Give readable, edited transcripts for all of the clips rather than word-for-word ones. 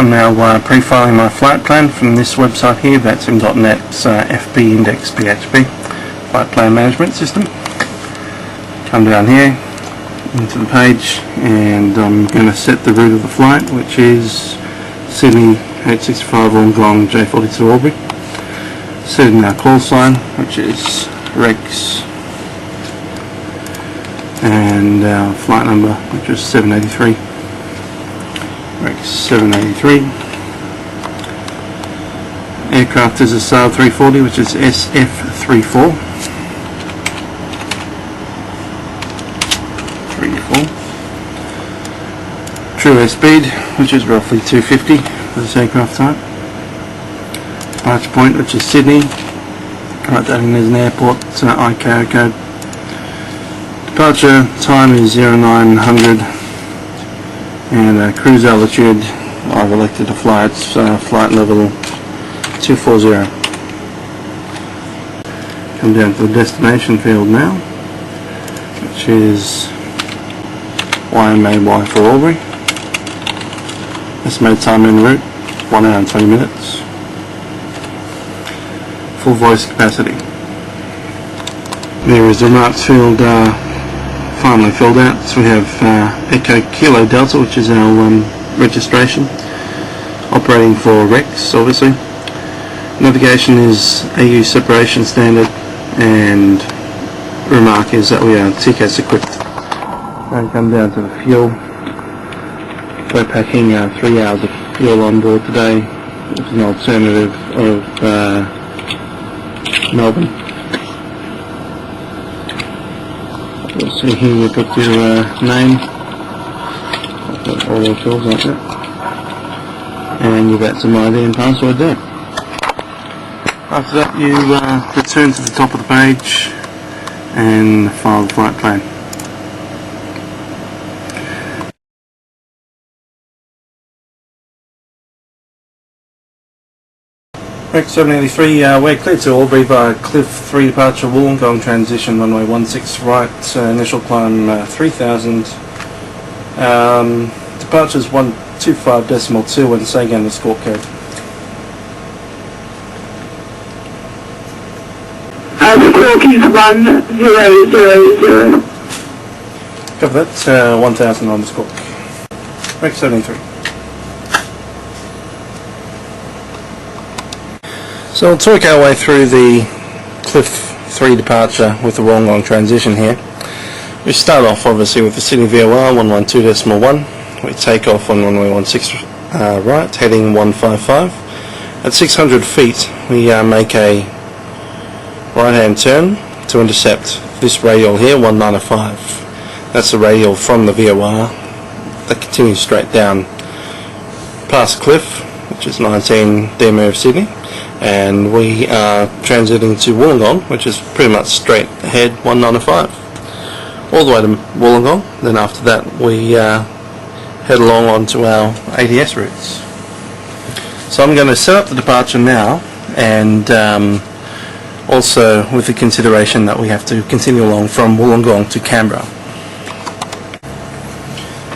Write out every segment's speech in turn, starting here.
I'm now pre-filing my flight plan from this website here, that's .NET's FP Index PHP flight plan management system. Come down here into the page and I'm going to set the route of the flight, which is Sydney H65 Wollongong J42 Albury. Setting our call sign, which is Rex, and our flight number, which is 783. Rex 783. Aircraft is a Saab 340, which is SF34. 34. True airspeed, which is roughly 250 for this aircraft type. Departure point, which is Sydney. Write that in as an airport ICAO code. Departure time is 0900, and cruise altitude, I've elected to fly at flight level 240. Come down to the destination field now, which is YMAY for Albury. Estimated time en route 1 hour and 20 minutes. Full voice capacity. There is the right field finally filled out. So we have Echo Kilo Delta, which is our registration, operating for Rex obviously. Navigation is AU separation standard, and remark is that we are TCAS equipped. And come down to the fuel. We're packing 3 hours of fuel on board today, which is an alternative of Melbourne. You'll see here you put your name, all your tools like that, and you've got some ID and password there. After that you return to the top of the page and file the flight plan. Rex 783, we're cleared to Albury via Cliff 3 departure Wollongong transition runway 16 right, initial climb 3000, departures 125.2 and Sagan escort code. The clock is 1000. Cover that, 1000 on the squawk. Rex 73. So we'll talk our way through the Cliff 3 departure with the Wollongong transition here. We start off obviously with the Sydney VOR 112.1. We take off on runway 16 right, heading 155. At 600 feet we make a right hand turn to intercept this radial here, 1905. That's the radial from the VOR that continues straight down past Cliff, which is 19 DMA of Sydney. And we are transiting to Wollongong, which is pretty much straight ahead 1905, all the way to Wollongong. Then after that we head along onto our ADS routes. So I'm going to set up the departure now, and also with the consideration that we have to continue along from Wollongong to Canberra.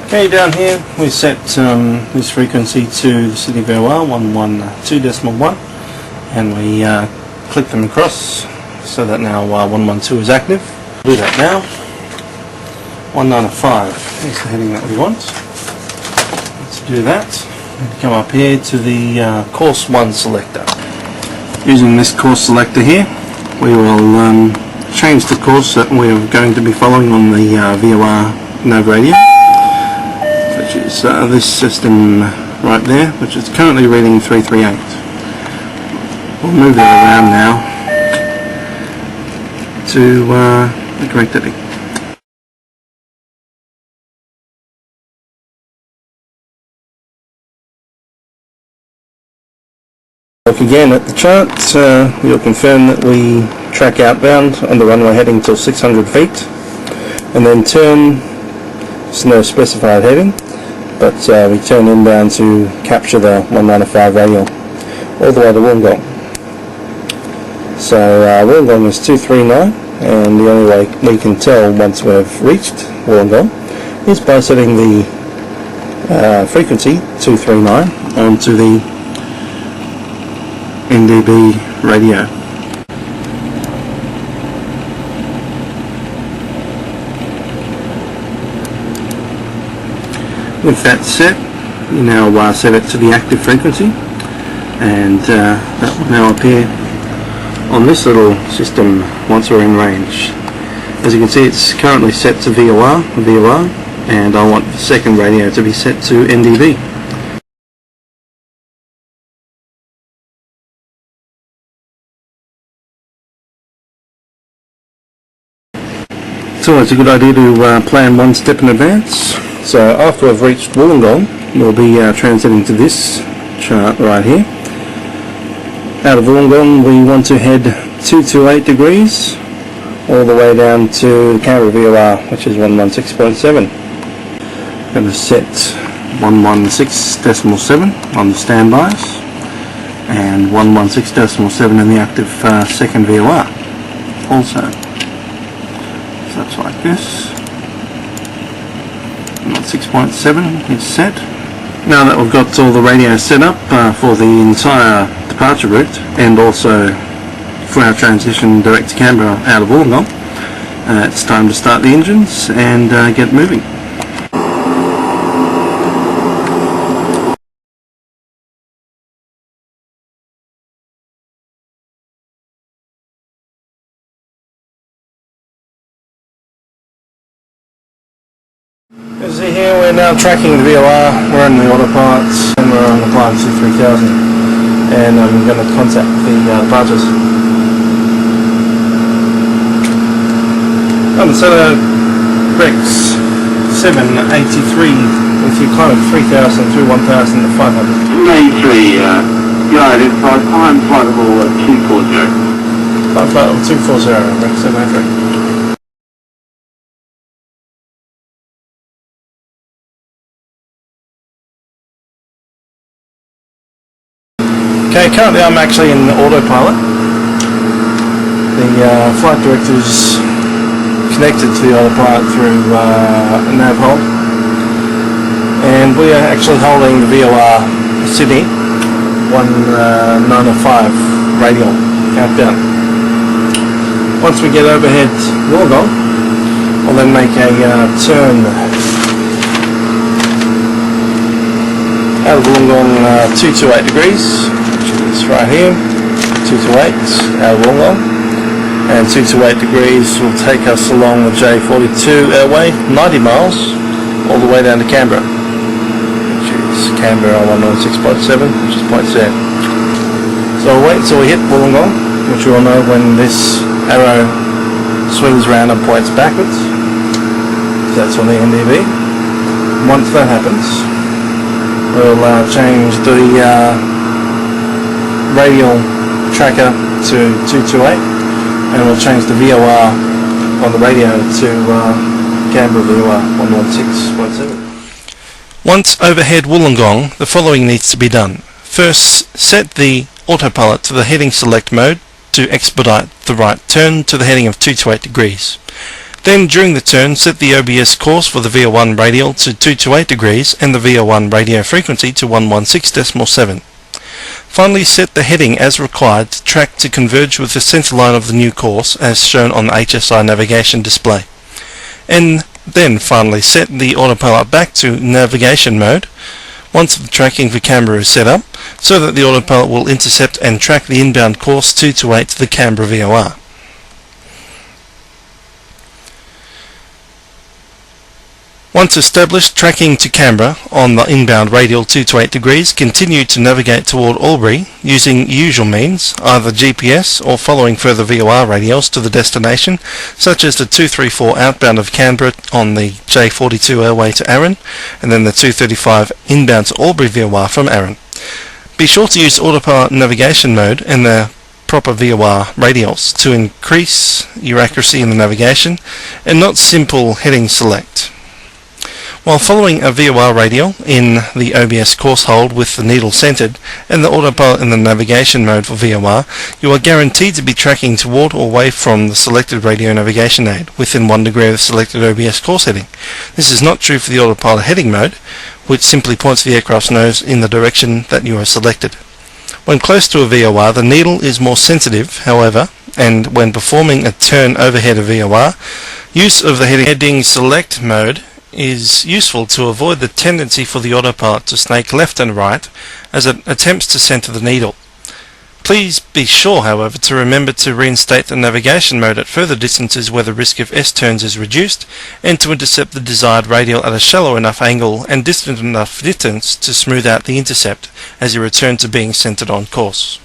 Okay, down here we set this frequency to the Sydney VOR 112.1. and we click them across so that now 112 is active. We'll do that now. 1905 is the heading that we want. Let's do that. Come up here to the course 1 selector. Using this course selector here, we will change the course that we're going to be following on the VOR nav radio, which is this system right there, which is currently reading 338. We'll move that around now to the correct heading. Look again at the chart, you'll confirm that we track outbound on the runway heading till 600 feet and then turn. There's no specified heading, but we turn inbound to capture the 1905 radial all the way to Wollongong. So Wollongong is 239, and the only way we can tell once we've reached Wollongong is by setting the frequency 239 onto the NDB radio. With that set, you now set it to the active frequency, and that will now appear on this little system once we're in range. As you can see, it's currently set to VOR, and I want the second radio to be set to NDB. So it's a good idea to plan one step in advance. So after I've reached Wollongong, we'll be transiting to this chart right here. Out of Wollongong, we want to head 228 degrees all the way down to Canberra VOR, which is 116.7. Going to set 116.7 on the standbys and 116.7 in the active second VOR also. So that's like this. 6.7 is set. Now that we've got all the radios set up for the entire departure route and also for our transition direct to Canberra out of Wollongong, it's time to start the engines and get moving. As you see here, we're now tracking the VOR, we're in the Autopilot and we're on the climb to 3000, and I'm going to contact the departures. On the Saab Rex 783 with your climb of 3000 through 1500. 83, yeah, it is climb flight level 240. Climb flight level 240, Rex 783. Okay, currently I'm actually in Autopilot. The flight director's connected to the Autopilot through a nav hold, and we are actually holding the VOR SID 1905 radial countdown. Once we get overhead Wollongong, we'll then make a turn out of Wollongong 228 degrees. It's right here, 228 out of Wollongong, and 228 degrees will take us along the J42 airway, 90 miles, all the way down to Canberra, which is Canberra 116.7, which is point Z. So we'll wait until we hit Wollongong, which we'll know when this arrow swings around and points backwards. That's on the NDB. Once that happens, we'll change the radial tracker to 228, and we'll change the VOR on the radio to Canberra VOR 116.7. Once overhead Wollongong, the following needs to be done. First, set the Autopilot to the heading select mode to expedite the right turn to the heading of 228 degrees. Then during the turn, set the OBS course for the VO1 radial to 228 degrees and the VO1 radio frequency to 116.7. Finally, set the heading as required to track to converge with the centre line of the new course as shown on the HSI navigation display. And then finally set the Autopilot back to navigation mode once the tracking for Canberra is set up, so that the Autopilot will intercept and track the inbound course 228 to the Canberra VOR. Once established, tracking to Canberra on the inbound radial 228 degrees, continue to navigate toward Albury using usual means, either GPS or following further VOR radials to the destination, such as the 234 outbound of Canberra on the J42 airway to Arran, and then the 235 inbound to Albury VOR from Arran. Be sure to use Autopilot navigation mode and the proper VOR radials to increase your accuracy in the navigation, and not simple heading select. While following a VOR radial in the OBS course hold with the needle centered and the autopilot in the navigation mode for VOR, you are guaranteed to be tracking toward or away from the selected radio navigation aid within 1 degree of the selected OBS course heading. This is not true for the autopilot heading mode, which simply points the aircraft's nose in the direction that you have selected. When close to a VOR, the needle is more sensitive, however, and when performing a turn overhead of VOR, use of the heading select mode is useful to avoid the tendency for the autopilot to snake left and right as it attempts to center the needle. Please be sure, however, to remember to reinstate the navigation mode at further distances where the risk of S-turns is reduced, and to intercept the desired radial at a shallow enough angle and distant enough distance to smooth out the intercept as you return to being centered on course.